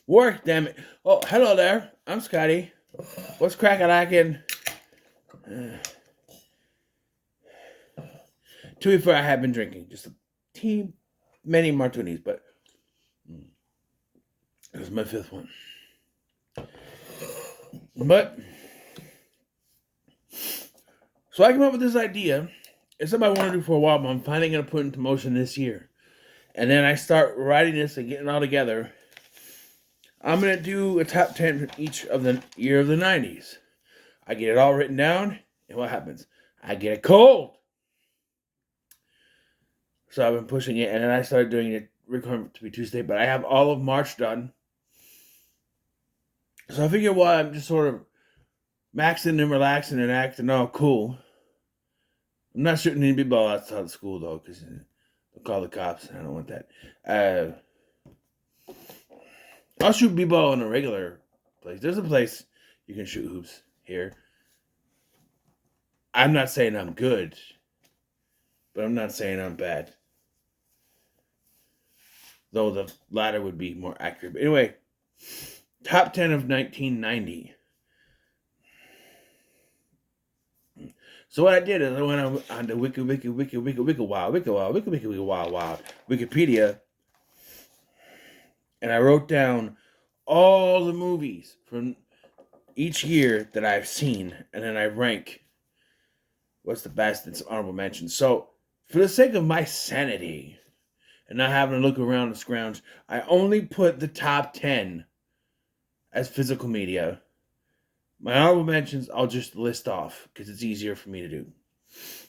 Work, damn it. Oh, hello there. I'm Scotty. What's crackin'? Uh, to be fair, I have been drinking just a teeny many martinis, but it was my fifth one. But so I came up with this idea. It's something I want to do for a while, but I'm finally gonna put into motion this year. And then I start writing this and getting it all together. I'm gonna do a top 10 for each of the year of the 90s. I get it all written down, and what happens? I get a cold. So I've been pushing it, and then I started doing it recording to be Tuesday, but I have all of March done. So I figure while I'm just sort of maxing and relaxing and acting all cool, I'm not shooting any b-ball outside of school though, because they'll call the cops. I don't want that. I'll shoot b-ball in a regular place. There's a place you can shoot hoops here. I'm not saying I'm good, but I'm not saying I'm bad. Though the latter would be more accurate. But anyway, top 10 of 1990. So what I did is I went on the Wikipedia, and I wrote down all the movies from each year that I've seen, and then I rank what's the best and some honorable mentions. So for the sake of my sanity and not having to look around and scrounge, I only put the top 10 as physical media. My honorable mentions, I'll just list off because it's easier for me to do.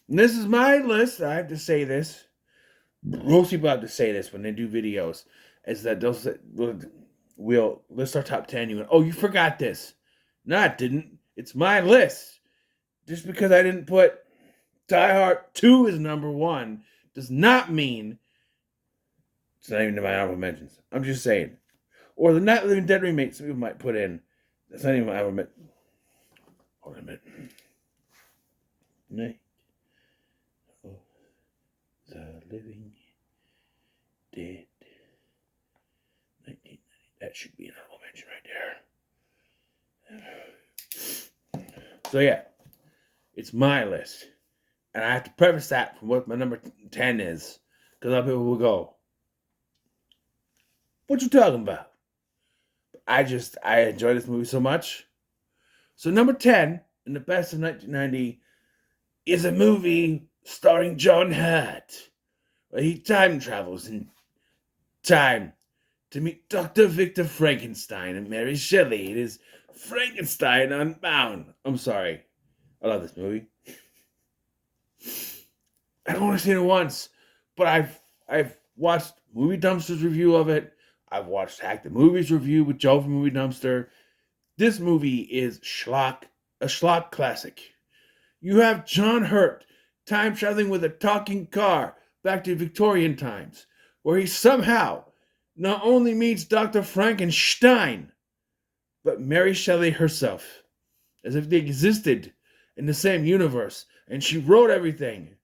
And this is my list. I have to say this. Most people have to say this when they do videos. Is that we'll list our top 10. You went, oh, you forgot this. No, I didn't. It's my list. Just because I didn't put Die Hard 2 as number 1 does not mean it's not even in my honorable mentions. I'm just saying. Or the Night Living Dead remake some people might put in. That's not even my honorable mentions. Hold on a minute. Night of the Living Dead. 1990. That should be an honorable mention right there. So yeah, it's my list. And I have to preface that from what my number 10 is. Because a lot of people will go, what you talking about? I enjoy this movie so much. So number 10 in the best of 1990 is a movie starring John Hurt, where he time travels in time to meet Dr. Victor Frankenstein and Mary Shelley. It is Frankenstein Unbound. I'm sorry. I love this movie. I've only seen it once, but I've watched Movie Dumpster's review of it. I've watched Hack the Movies review with Joe from Movie Dumpster. This movie is a schlock classic. You have John Hurt time traveling with a talking car back to Victorian times, where he somehow not only meets Dr. Frankenstein, but Mary Shelley herself, as if they existed in the same universe, and she wrote everything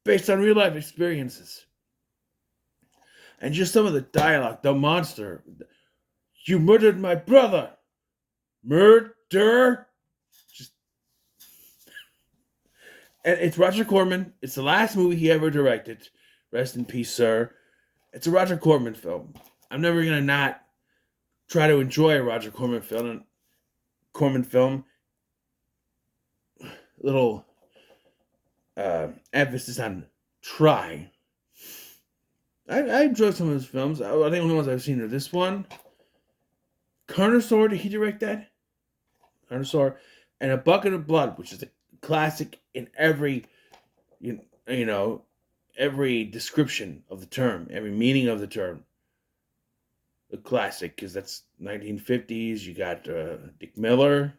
based on real life experiences. And just some of the dialogue, the monster. You murdered my brother. Murder. Just, and it's Roger Corman. It's the last movie he ever directed. Rest in peace, sir. It's a Roger Corman film. I'm never gonna not try to enjoy a Roger Corman film. Little emphasis on try. I enjoy some of his films. I think the only ones I've seen are this one. Carnosaur, did he direct that? Carnosaur. And A Bucket of Blood, which is a classic in every, every description of the term, every meaning of the term. A classic, because that's 1950s. You got Dick Miller.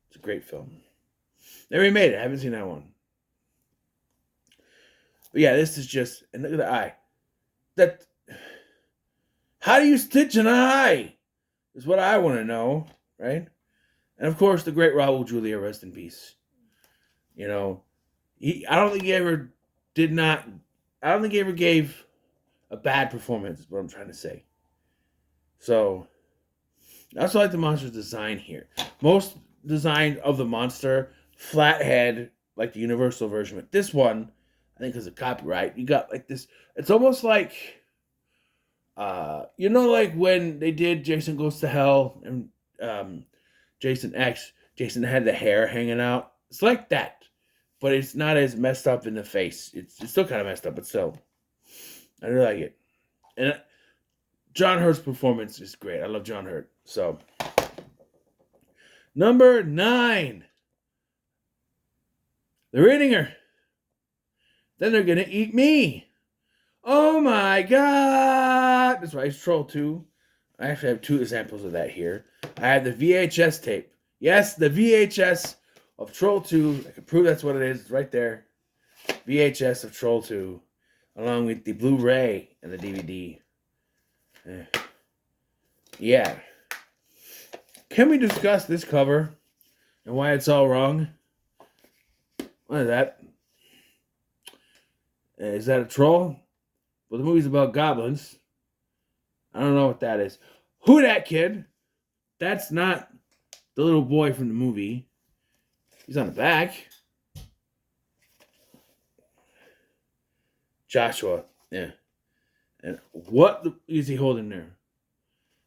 It's a great film. They remade it. I haven't seen that one. But yeah, this is just, and look at the eye. How do you stitch an eye? Is what I want to know, right? And of course, the great Raul Julia, rest in peace. I don't think he ever gave a bad performance, is what I'm trying to say. So, I also like the monster's design here. Most design of the monster, flat head, like the Universal version. But this one, I think because of copyright, you got like this. It's almost like, like when they did Jason Goes to Hell and Jason X, Jason had the hair hanging out. It's like that, but it's not as messed up in the face. It's still kind of messed up, but still, I really like it. And John Hurt's performance is great. I love John Hurt. So, number 9, they're eating her. Then they're gonna eat me. Oh my god! That's right, it's Troll 2. I actually have 2 examples of that here. I have the VHS tape. Yes, the VHS of Troll 2. I can prove that's what it is. It's right there. VHS of Troll 2. Along with the Blu-ray and the DVD. Yeah. Can we discuss this cover and why it's all wrong? What is that? Is that a troll? Well, the movie's about goblins. I don't know what that is. Who that kid? That's not the little boy from the movie. He's on the back. Joshua. Yeah. And what is he holding there?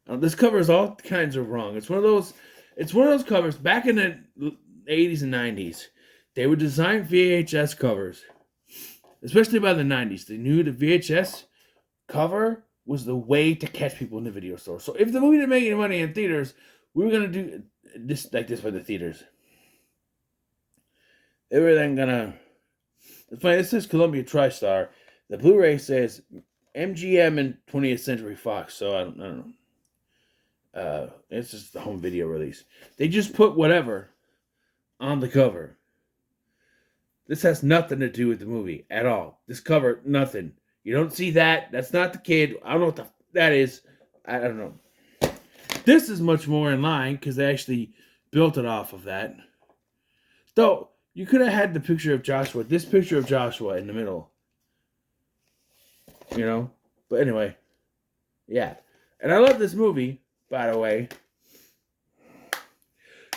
This cover is all kinds of wrong. It's one of those covers back in the 80s and 90s. They would design VHS covers, especially by the 90s. They knew the VHS cover was the way to catch people in the video store. So if the movie didn't make any money in theaters, we were gonna do this like this for the theaters. They were then gonna. It's funny. This says Columbia TriStar. The Blu-ray says MGM and 20th Century Fox. So I don't know. It's just the home video release. They just put whatever on the cover. This has nothing to do with the movie at all. This cover, nothing. You don't see that. That's not the kid. I don't know what that is. I don't know. This is much more in line because they actually built it off of that. Though, you could have had the picture of Joshua. This picture of Joshua in the middle. You know? But anyway. Yeah. And I love this movie, by the way.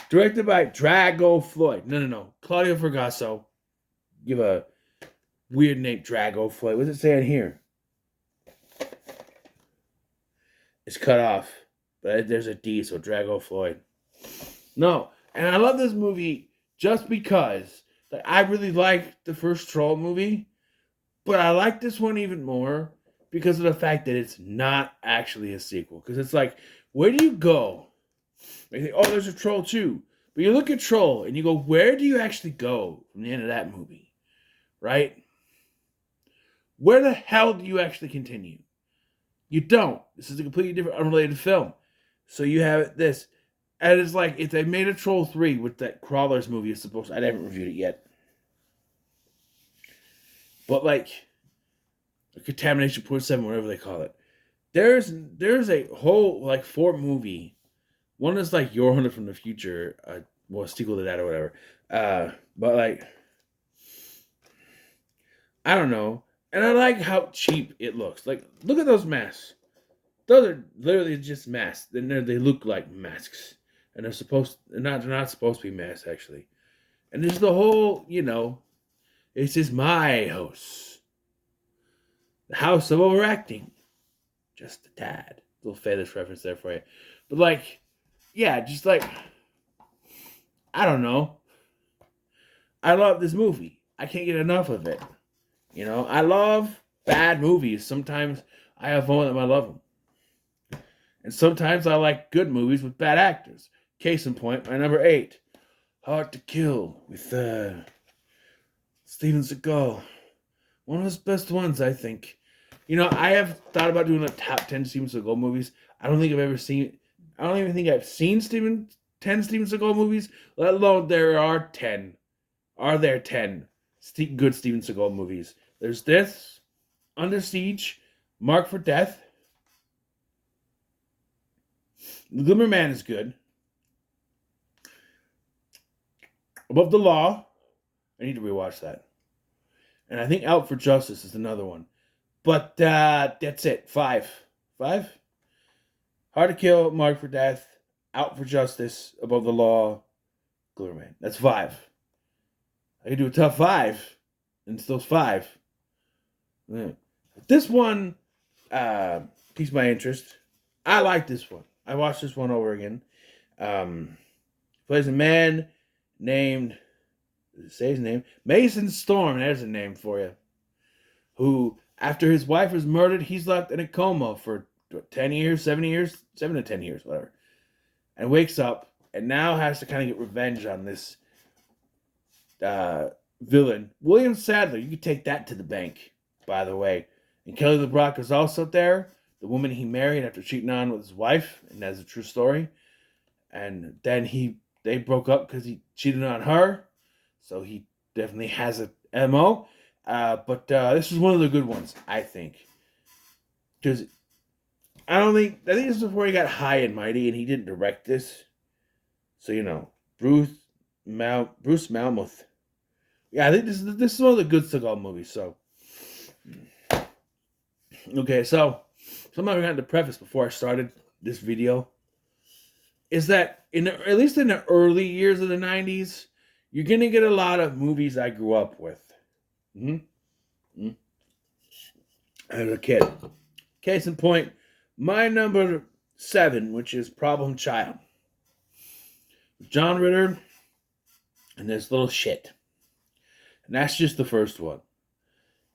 Directed by Drago Floyd. No. Claudio Fragasso. Give a weird name, Drago Floyd. What's it saying here? It's cut off. But there's a D, so Drago Floyd. No. And I love this movie just because I really like the first Troll movie. But I like this one even more because of the fact that it's not actually a sequel. Because it's like, where do you go? You think, oh, there's a Troll 2. But you look at Troll and you go, where do you actually go from the end of that movie? Right? Where the hell do you actually continue? You don't. This is a completely different, unrelated film. So you have this. And it's like, if they made a Troll 3 with that Crawlers movie, it's supposed to, I haven't reviewed it yet. But like, Contamination Point 7, whatever they call it. There's a whole, like, 4 movie. One is like Your Hunter from the Future. A sequel to that or whatever. But like, I don't know. And I like how cheap it looks. Like, look at those masks. Those are literally just masks. And they look like masks. And they're not supposed to be masks, actually. And there's the whole, this is my house. The house of overacting. Just a tad. Little Feathers reference there for you. But like, yeah, just like, I don't know. I love this movie. I can't get enough of it. I love bad movies. Sometimes I have fun with them. I love them. And sometimes I like good movies with bad actors. Case in point, my number 8. Hard to Kill with Steven Seagal. One of his best ones, I think. I have thought about doing a top 10 Steven Seagal movies. I don't even think I've seen 10 Steven Seagal movies, let alone there are 10. Are there 10 good Steven Seagal movies? There's this, Under Siege, Marked for Death. The Glimmer Man is good. Above the Law. I need to rewatch that. And I think Out for Justice is another one. But that's it. 5. 5? Hard to Kill, Marked for Death, Out for Justice, Above the Law, Glitter Man. That's 5. I can do a top 5, and it's those 5. Yeah. This one piqued my interest. I like this one. I watched this one over again. Plays a man named, say his name, Mason Storm. There's a name for you. Who, after his wife was murdered, he's left in a coma for 10 years, 7 years, 7 to 10 years, whatever. And wakes up and now has to kind of get revenge on this villain. William Sadler, you could take that to the bank, by the way. And Kelly LeBrock is also there, the woman he married after cheating on with his wife, and that's a true story. And then they broke up because he cheated on her, so he definitely has a MO. But this is one of the good ones, I think, because I think this is before he got high and mighty, and he didn't direct this. So Bruce Malmuth. Yeah, I think this is one of the good Seagal movies. So, okay, so something I got to preface before I started this video is that at least in the early years of the 90s, you're gonna get a lot of movies I grew up with. As a kid. Case in point, my number 7, which is Problem Child. John Ritter and this little shit. And that's just the first one.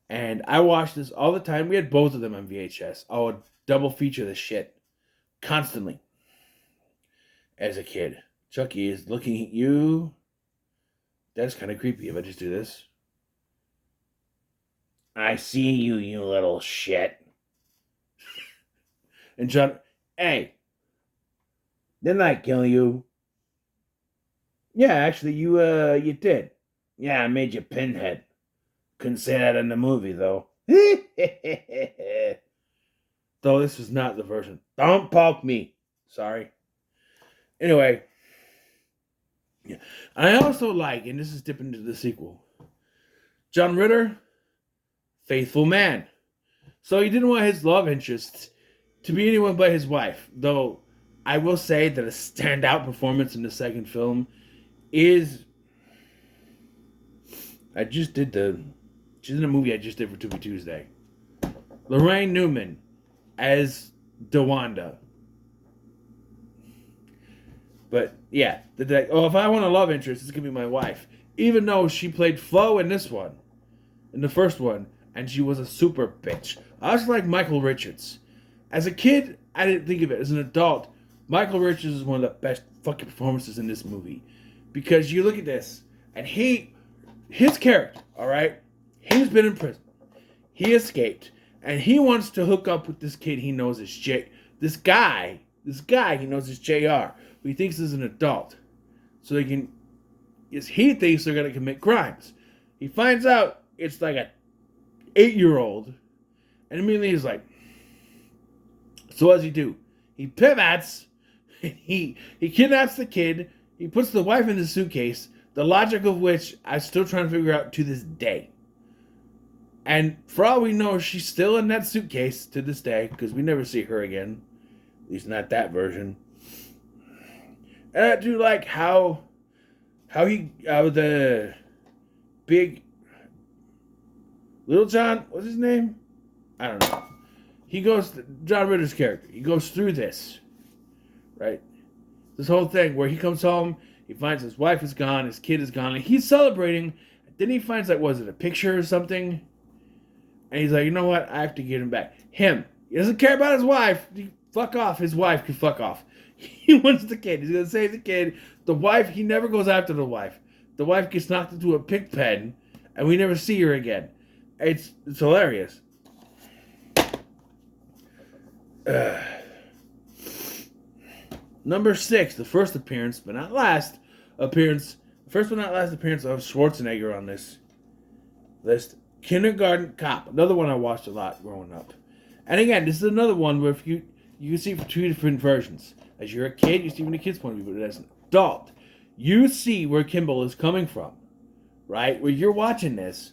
And I watched this all the time. We had both of them on VHS. I would double feature this shit constantly as a kid. Chucky is looking at you. That's kind of creepy if I just do this. I see you, you little shit. And John, hey, didn't I kill you? Yeah, actually, you did. Yeah, I made you Pinhead. Couldn't say that in the movie, though. Though this is not the version. Don't poke me. Sorry. Anyway. Yeah. I also like, and this is dipping into the sequel, John Ritter, faithful man. So he didn't want his love interest to be anyone but his wife. Though I will say that a standout performance in the second film is... she's in a movie I just did for Tubi Tuesday. Lorraine Newman as DeWanda. But yeah, if I want a love interest, it's gonna be my wife. Even though she played Flo in this one, in the first one, and she was a super bitch. I was like Michael Richards. As a kid, I didn't think of it. As an adult, Michael Richards is one of the best fucking performances in this movie. Because you look at this, and his character, alright, he's been in prison. He escaped, and he wants to hook up with this kid he knows is this guy he knows is JR, who he thinks is an adult. So he thinks they're going to commit crimes. He finds out it's like a 8-year-old, and immediately he's like, so what does he do? He pivots, he kidnaps the kid, he puts the wife in the suitcase, the logic of which I'm still trying to figure out to this day. And for all we know, she's still in that suitcase to this day, because we never see her again. At least not that version. And I do like how the big Little John, what's his name? I don't know. John Ritter's character, he goes through this, right? This whole thing where he comes home, he finds his wife is gone, his kid is gone, and he's celebrating. Then he finds, was it a picture or something? And he's like, you know what? I have to get him back. He doesn't care about his wife. Fuck off. His wife can fuck off. He wants the kid. He's going to save the kid. The wife, he never goes after the wife. The wife gets knocked into a pig pen, and we never see her again. It's hilarious. Number 6, the first appearance, but not last appearance. First but not last appearance of Schwarzenegger on this list. Kindergarten Cop, another one I watched a lot growing up. And again, this is another one where if you can see for 2 different versions. As you're a kid, you see from the kid's point of view, but as an adult, you see where Kimball is coming from, right? Where you're watching this,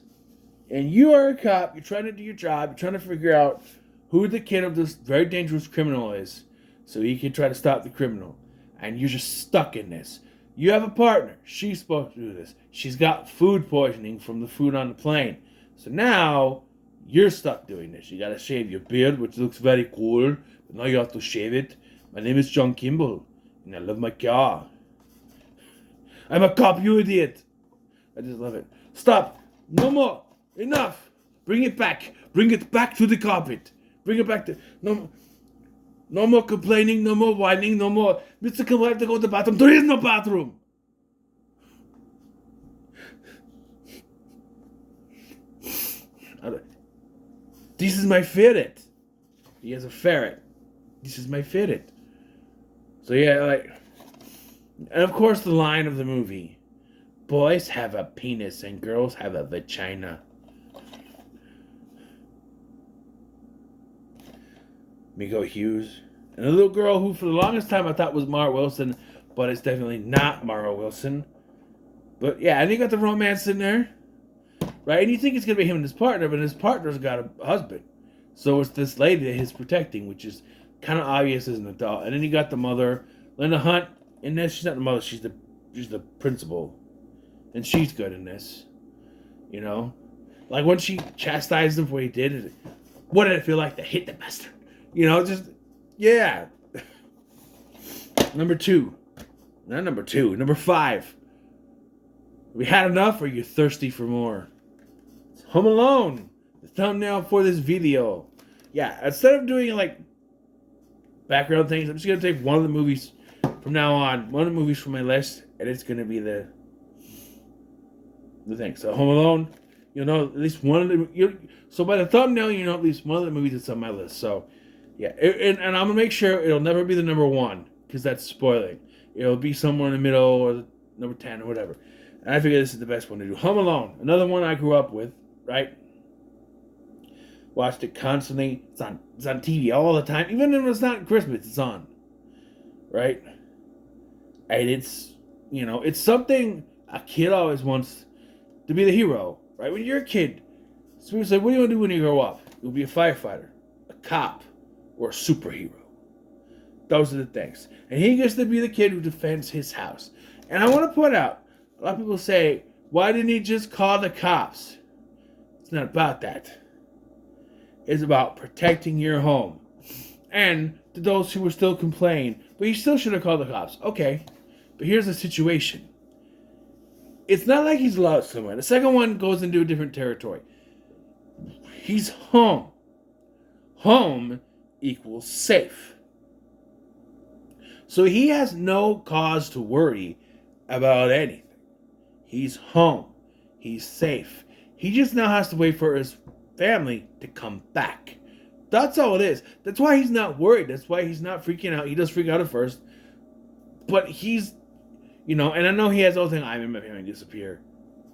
and you are a cop, you're trying to do your job, you're trying to figure out who the kid of this very dangerous criminal is, so he can try to stop the criminal. and you're just stuck in this. You have a partner. She's supposed to do this. She's got food poisoning from the food on the plane. So now you're stuck doing this. You gotta shave your beard, which looks very cool, but now you have to shave it. My name is John Kimball, and I love my car. I'm a cop, you idiot. I just love it. Stop. No more. Enough. Bring it back. Bring it back to the carpet. Bring it back to... No more complaining, no more whining, no more... Mr. Kimball, I have to go to the bathroom. There is no bathroom. This is my ferret. He has a ferret. This is my ferret. So yeah, like... And of course the line of the movie. Boys have a penis and girls have a vagina. Miko Hughes. And a little girl who for the longest time I thought was Mara Wilson, but it's definitely not Mara Wilson. But yeah, and you got the romance in there. Right? And you think it's going to be him and his partner, but his partner's got a husband. So it's this lady that he's protecting, which is kind of obvious as an adult. And then you got the mother, Linda Hunt. In this, she's not the mother, she's the principal. And she's good in this. You know? Like when she chastised him for what he did, what did it feel like to hit the bastard? You know, just, yeah. Number 2. Not number 2. Number 5. Have we had enough or are you thirsty for more? It's Home Alone. The thumbnail for this video. Yeah, instead of doing like background things, I'm just going to take one of the movies from now on. One of the movies from my list, and it's going to be the thing. So Home Alone, you know, at least one of the... So by the thumbnail, you know at least one of the movies that's on my list. So, yeah. And I'm going to make sure it'll never be the number 1, because that's spoiling. It'll be somewhere in the middle or the number 10 or whatever. And I figure this is the best one to do. Home Alone, another one I grew up with, right? Watched it constantly. It's on TV all the time. Even when it's not Christmas, it's on. Right? And it's, you know, it's something a kid always wants to be the hero. Right? When you're a kid, so people say, what do you want to do when you grow up? You'll be a firefighter, a cop, or a superhero. Those are the things. And he gets to be the kid who defends his house. And I want to point out, a lot of people say, why didn't he just call the cops? It's not about that. It's about protecting your home. And to those who will still complain, but you still should have called the cops. Okay, but here's the situation. It's not like he's lost somewhere. The second one goes into a different territory. He's home. Home equals safe. So he has no cause to worry about anything. He's home. He's safe. He just now has to wait for his family to come back. That's all it is. That's why he's not worried. That's why he's not freaking out. He does freak out at first. But he's, you know, and I know he has the whole thing, I remember my family disappear.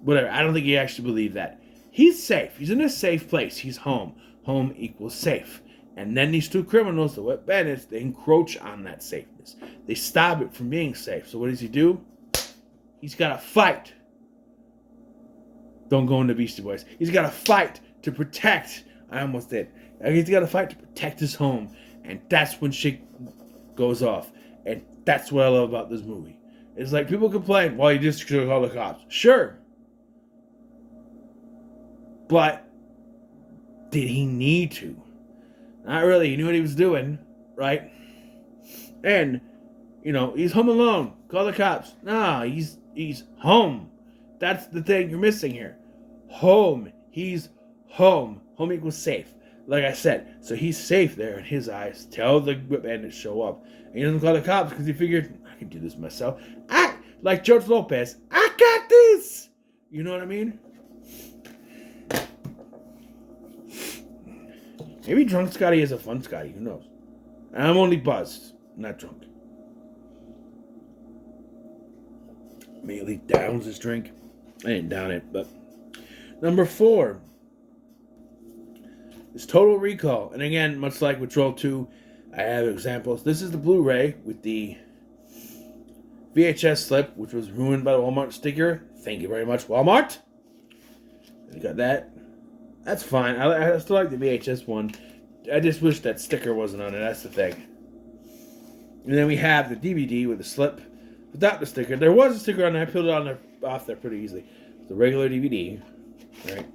Whatever. I don't think he actually believed that. He's safe. He's in a safe place. He's home. Home equals safe. And then these 2 criminals, the wet bandits, they encroach on that safeness. They stop it from being safe. So what does he do? He's got to fight. Don't go into Beastie Boys. He's got to fight to protect. I almost did. He's got to fight to protect his home. And that's when shit goes off. And that's what I love about this movie. It's like people complain, well, you just should call the cops. Sure. But did he need to? Not really. He knew what he was doing, right? And, you know, he's home alone. Call the cops. Nah, he's home. That's the thing you're missing here. Home. He's home. Home equals safe. Like I said, so he's safe there in his eyes. Tell the bandits show up. And he doesn't call the cops because he figured, I can do this myself. Like George Lopez, I got this! You know what I mean? Maybe drunk Scotty is a fun Scotty. Who knows? I'm only buzzed, not drunk. Immediately downs his drink. I didn't down it, but... Number 4 is Total Recall. And again, much like with Troll 2, I have examples. This is the Blu-ray with the VHS slip, which was ruined by the Walmart sticker. Thank you very much, Walmart. You got that. That's fine. I still like the VHS one. I just wish that sticker wasn't on it. That's the thing. And then we have the DVD with the slip without the sticker. There was a sticker on there. I peeled it on there, off there pretty easily. The regular DVD. Right.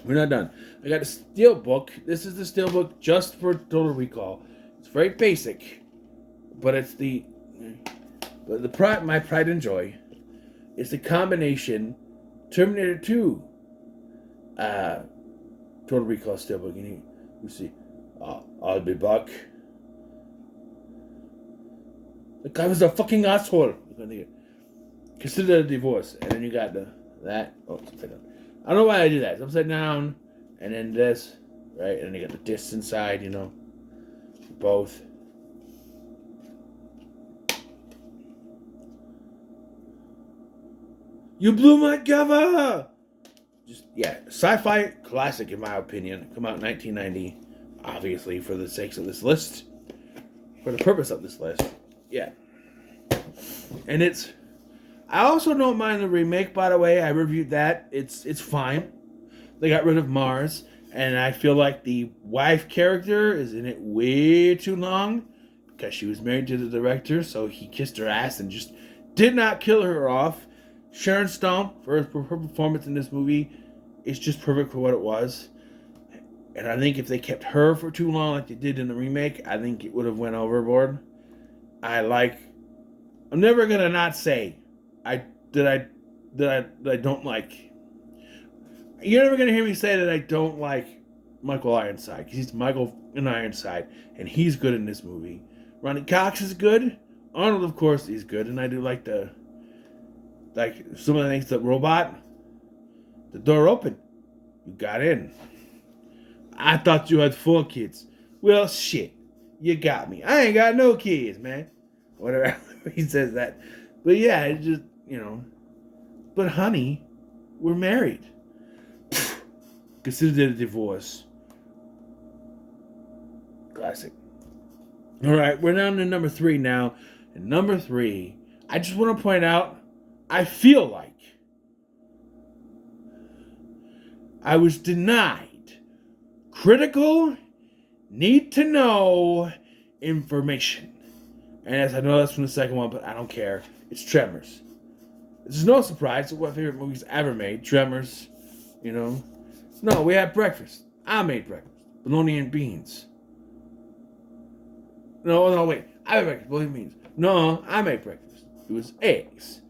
We're not done. I got a steel book. This is the steel book just for Total Recall. It's very basic, but it's my pride and joy is the combination Terminator 2 Total Recall steelbook. You see, I'll be back. The guy was a fucking asshole. Consider a divorce, and then you got that. Oh, it's upside down. I don't know why I do that. It's upside down, and then this, right? And then you got the discs inside. Both. You blew my cover! Sci-fi classic in my opinion. Come out in 1990, obviously for the sakes of this list. For the purpose of this list. Yeah. And I also don't mind the remake, by the way. I reviewed that. It's fine. They got rid of Mars, and I feel like the wife character is in it way too long because she was married to the director, so he kissed her ass and just did not kill her off. Sharon Stone, for her performance in this movie, is just perfect for what it was. And I think if they kept her for too long like they did in the remake, I think it would have went overboard. I'm never gonna not say I don't like. You're never gonna hear me say that I don't like Michael Ironside, because he's Michael Ironside, and he's good in this movie. Ronnie Cox is good. Arnold, of course, is good, and I do like some of the things. The robot, the door opened, you got in. I thought you had 4 kids. Well, shit, you got me. I ain't got no kids, man. Whatever he says that, but yeah, it just But honey, we're married. Consider it a divorce. Classic. All right, we're down to number 3 now. And number 3, I just want to point out, I feel like I was denied critical, need to know information. And as I know that's from the second one, but I don't care. It's Tremors. This is no surprise. It's one of my favorite movies ever made. Tremors, No, we had breakfast. I made breakfast. Bologna and beans. No, wait. I made breakfast. Bologna and beans. No, I made breakfast. It was eggs.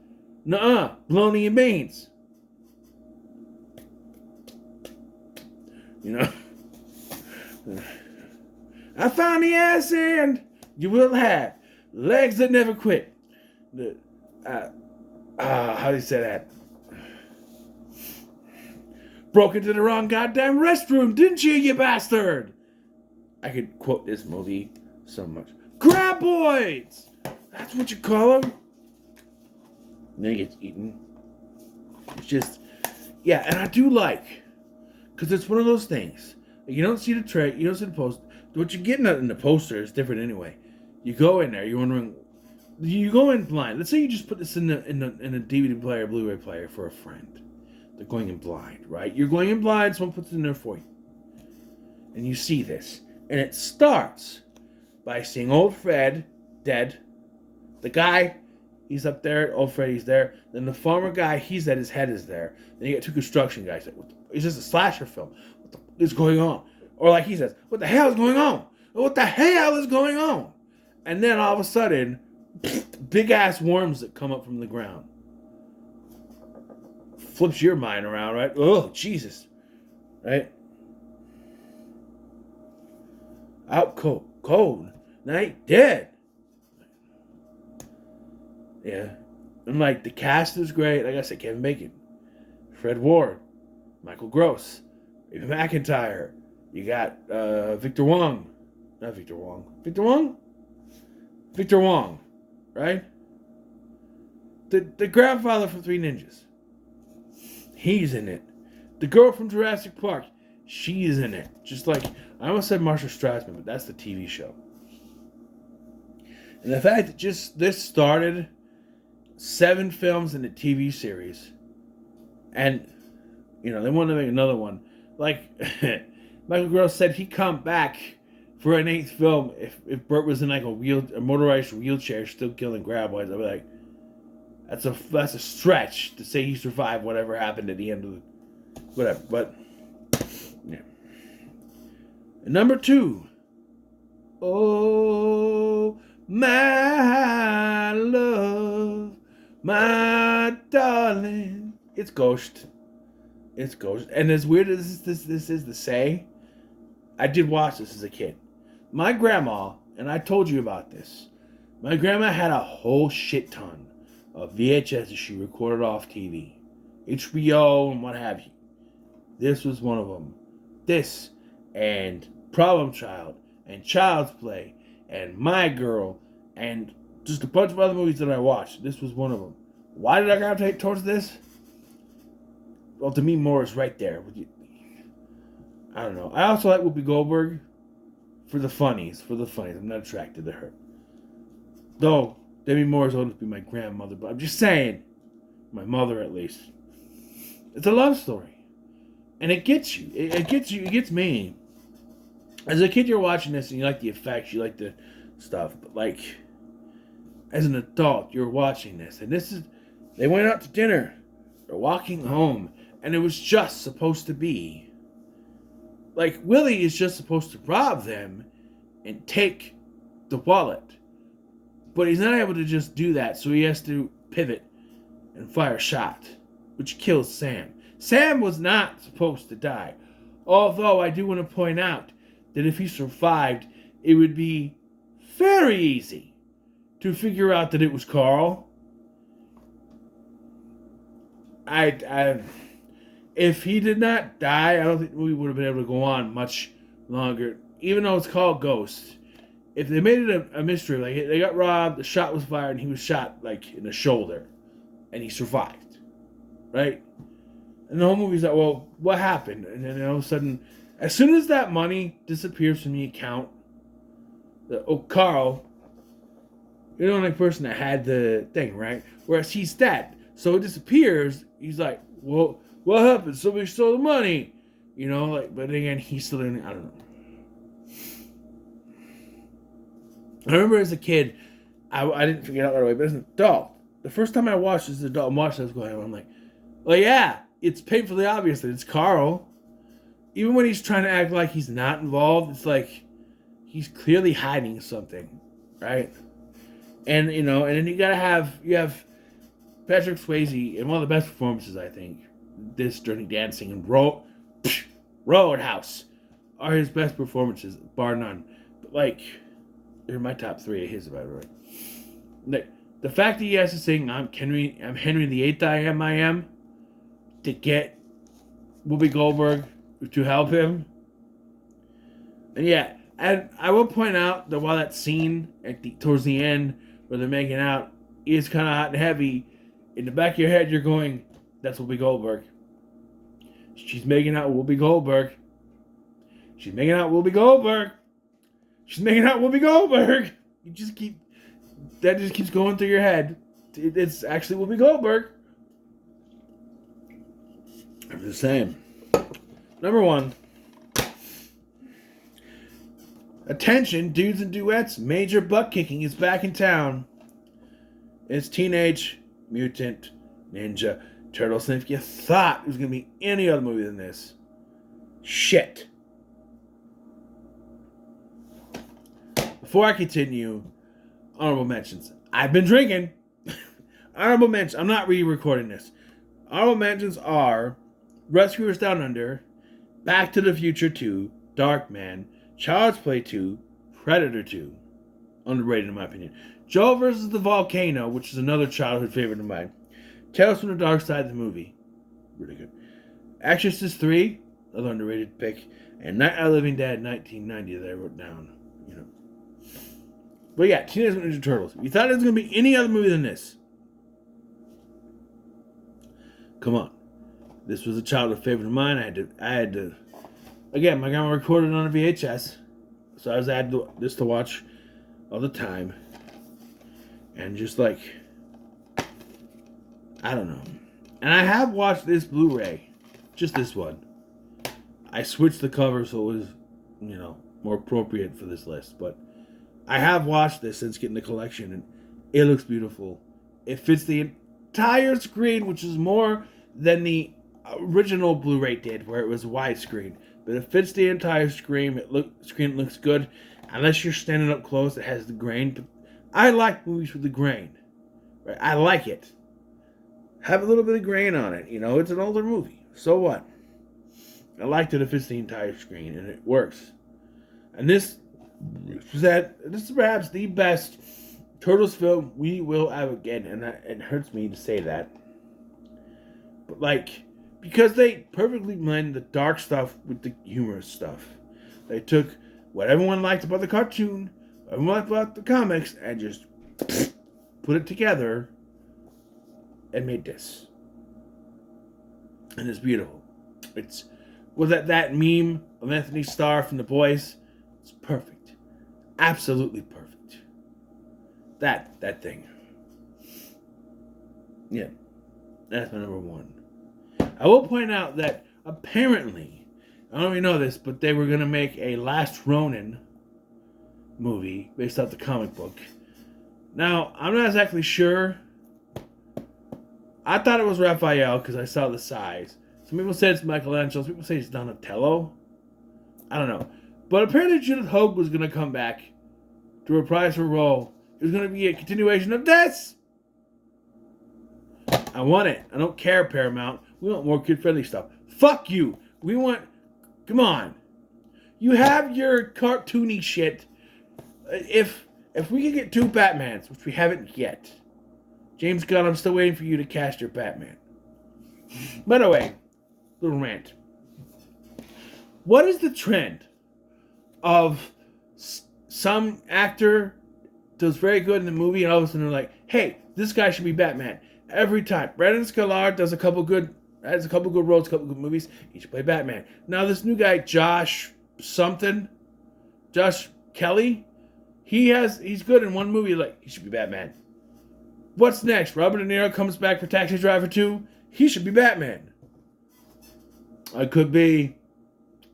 Nuh-uh. Bologna and beans. I found the ass end you will have. Legs that never quit. How do you say that? Broke into the wrong goddamn restroom, didn't you bastard? I could quote this movie so much. Graboids! That's what you call them. And then he gets eaten. It's just, and I do like, because it's one of those things. You don't see the tray, you don't see the post. What you're getting in the poster is different anyway. You go in there, you're wondering, you go in blind. Let's say you just put this in a DVD player, Blu-ray player for a friend. They're going in blind, right? You're going in blind, someone puts it in there for you. And you see this. And it starts by seeing old Fred dead. The guy, he's up there. Old Fred, he's there. Then the farmer guy, he's dead. His head is there. Then you got 2 construction guys. It's just a slasher film. What the is going on? Or like he says, what the hell is going on? What the hell is going on? And then all of a sudden, big ass worms that come up from the ground. Flips your mind around, right? Oh, Jesus. Right? Out cold. Night dead. Yeah. And like the cast is great. Like I said, Kevin Bacon, Fred Ward, Michael Gross, Ava McIntyre. You got Victor Wong. Not Victor Wong. Victor Wong? Victor Wong. Right? The grandfather from 3 Ninjas. He's in it. The girl from Jurassic Park. She's in it. Just like, I almost said Marsha Strassman, but that's the TV show. And the fact that just this started 7 films in the TV series. And, they wanted to make another one. Like, Michael Gross said he'd come back for an eighth film, if Burt was in like a motorized wheelchair, still killing graboids, I'd be like, that's a stretch to say he survived whatever happened at the end of the whatever. But yeah. And number 2. Oh, my love, my darling. It's Ghost. It's Ghost. And as weird as this is to say, I did watch this as a kid. My grandma, and I told you about this, my grandma had a whole shit ton of VHS that she recorded off TV. HBO and what have you. This was one of them. This and Problem Child and Child's Play and My Girl and just a bunch of other movies that I watched. This was one of them. Why did I gravitate towards this? Well, Demi Moore is right there. I don't know. I also like Whoopi Goldberg for the funnies. I'm not attracted to her. Though, Demi Moore is always be my grandmother, but I'm just saying, my mother at least. It's a love story. And it gets you. It gets me. As a kid, you're watching this and you like the effects, you like the stuff, but like, as an adult, you're watching this, and they went out to dinner, they're walking home, and it was just supposed to be, like, Willie is just supposed to rob them and take the wallet, but he's not able to just do that, so he has to pivot and fire a shot, which kills Sam. Sam was not supposed to die, although I do want to point out that if he survived, it would be very easy to figure out that it was Carl. If he did not die, I don't think we would have been able to go on much longer. Even though it's called Ghost, if they made it a mystery, like they got robbed, the shot was fired, and he was shot like in the shoulder, and he survived, right? And the whole movie's like, well, what happened? And then all of a sudden, as soon as that money disappears from the account, Carl, you're the only person that had the thing, right? Whereas he's dead. So it disappears. He's like, well, what happened? Somebody stole the money. You know, like, but again, he's still in, I don't know. I remember as a kid, I didn't figure it out right away, but as an adult, the first time I watched this as an adult and watched this going, I'm like, well, yeah, it's painfully obvious that it's Carl. Even when he's trying to act like he's not involved, it's like he's clearly hiding something, right? And, you know, and then you have Patrick Swayze in one of the best performances, I think, this Dirty Dancing and Roadhouse are his best performances, bar none. But, like, they're my top 3 of his, by the way. The fact that he has to sing I'm Henry VIII, I am, to get Whoopi Goldberg to help him. And yeah, and I will point out that while that scene towards the end where they're making out is kind of hot and heavy, in the back of your head you're going, that's Whoopi Goldberg. She's making out with Whoopi Goldberg. She's making out with Whoopi Goldberg. She's making out with Whoopi Goldberg. That just keeps going through your head. It's actually Whoopi Goldberg. I'm just saying. Number 1. Attention, dudes and duets. Major butt kicking is back in town. It's Teenage Mutant Ninja Turtles. And if you thought it was going to be any other movie than this, shit. Before I continue, honorable mentions. I've been drinking. Honorable mentions. I'm not re-recording this. Honorable mentions are Rescuers Down Under, Back to the Future 2, Darkman, Child's Play 2, Predator 2. Underrated in my opinion. Joe versus the Volcano, which is another childhood favorite of mine. Tales from the Dark Side of the movie. Really good. Exorcist 3, another underrated pick. And Night of the Living Dead 1990 that I wrote down. You know. But yeah, Teenage Mutant Ninja Turtles. If you thought it was going to be any other movie than this, come on. This was a childhood favorite of mine. I had to. Again, my grandma recorded it on a VHS, so I had this to watch all the time, and just like, I don't know. And I have watched this Blu-ray, just this one. I switched the cover so it was, more appropriate for this list. But I have watched this since getting the collection, and it looks beautiful. It fits the entire screen, which is more than the original Blu-ray did, where it was widescreen. But it fits the entire screen. Screen looks good, unless you're standing up close. It has the grain. But I like movies with the grain. Right? I like it. Have a little bit of grain on it. You know, it's an older movie. So what? I liked it. It fits the entire screen, and it works. And this is perhaps the best Turtles film we will ever get, and it hurts me to say that. But because they perfectly blend the dark stuff with the humorous stuff. They took what everyone liked about the cartoon, what everyone liked about the comics, and just put it together and made this. And it's beautiful. It's that meme of Anthony Starr from The Boys. It's perfect. Absolutely perfect. That thing. Yeah. That's my number one. I will point out that apparently, I don't even know this, but they were going to make a Last Ronin movie based off the comic book. Now, I'm not exactly sure. I thought it was Raphael because I saw the size. Some people say it's Michelangelo. Some people say it's Donatello. I don't know. But apparently Judith Hoag was going to come back to reprise her role. It was going to be a continuation of this. I want it. I don't care, Paramount. We want more kid-friendly stuff. Fuck you. We want... Come on. You have your cartoony shit. If we can get 2 Batmans, which we haven't yet. James Gunn, I'm still waiting for you to cast your Batman. By the way, little rant. What is the trend of some actor does very good in the movie and all of a sudden they're like, hey, this guy should be Batman. Every time. Brandon Sklar has a couple good roles, a couple good movies. He should play Batman. Now this new guy, Josh Kelly, he's good in one movie, like, he should be Batman. What's next? Robert De Niro comes back for Taxi Driver 2. He should be Batman. I could be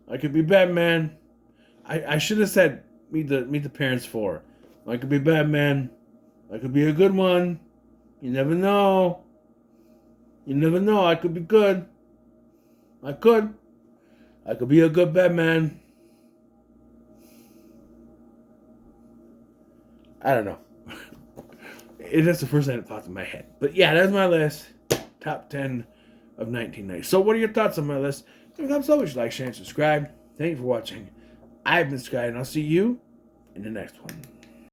Batman. I should have said meet the parents 4. I could be Batman. I could be a good one. You never know. I could be good. I could be a good Batman. I don't know. It is the first thing that popped in my head. But yeah, that's my list. Top 10 of 1990. So what are your thoughts on my list? Give me a thumbs up, like, share, and subscribe. Thank you for watching. I've been Sky, and I'll see you in the next one.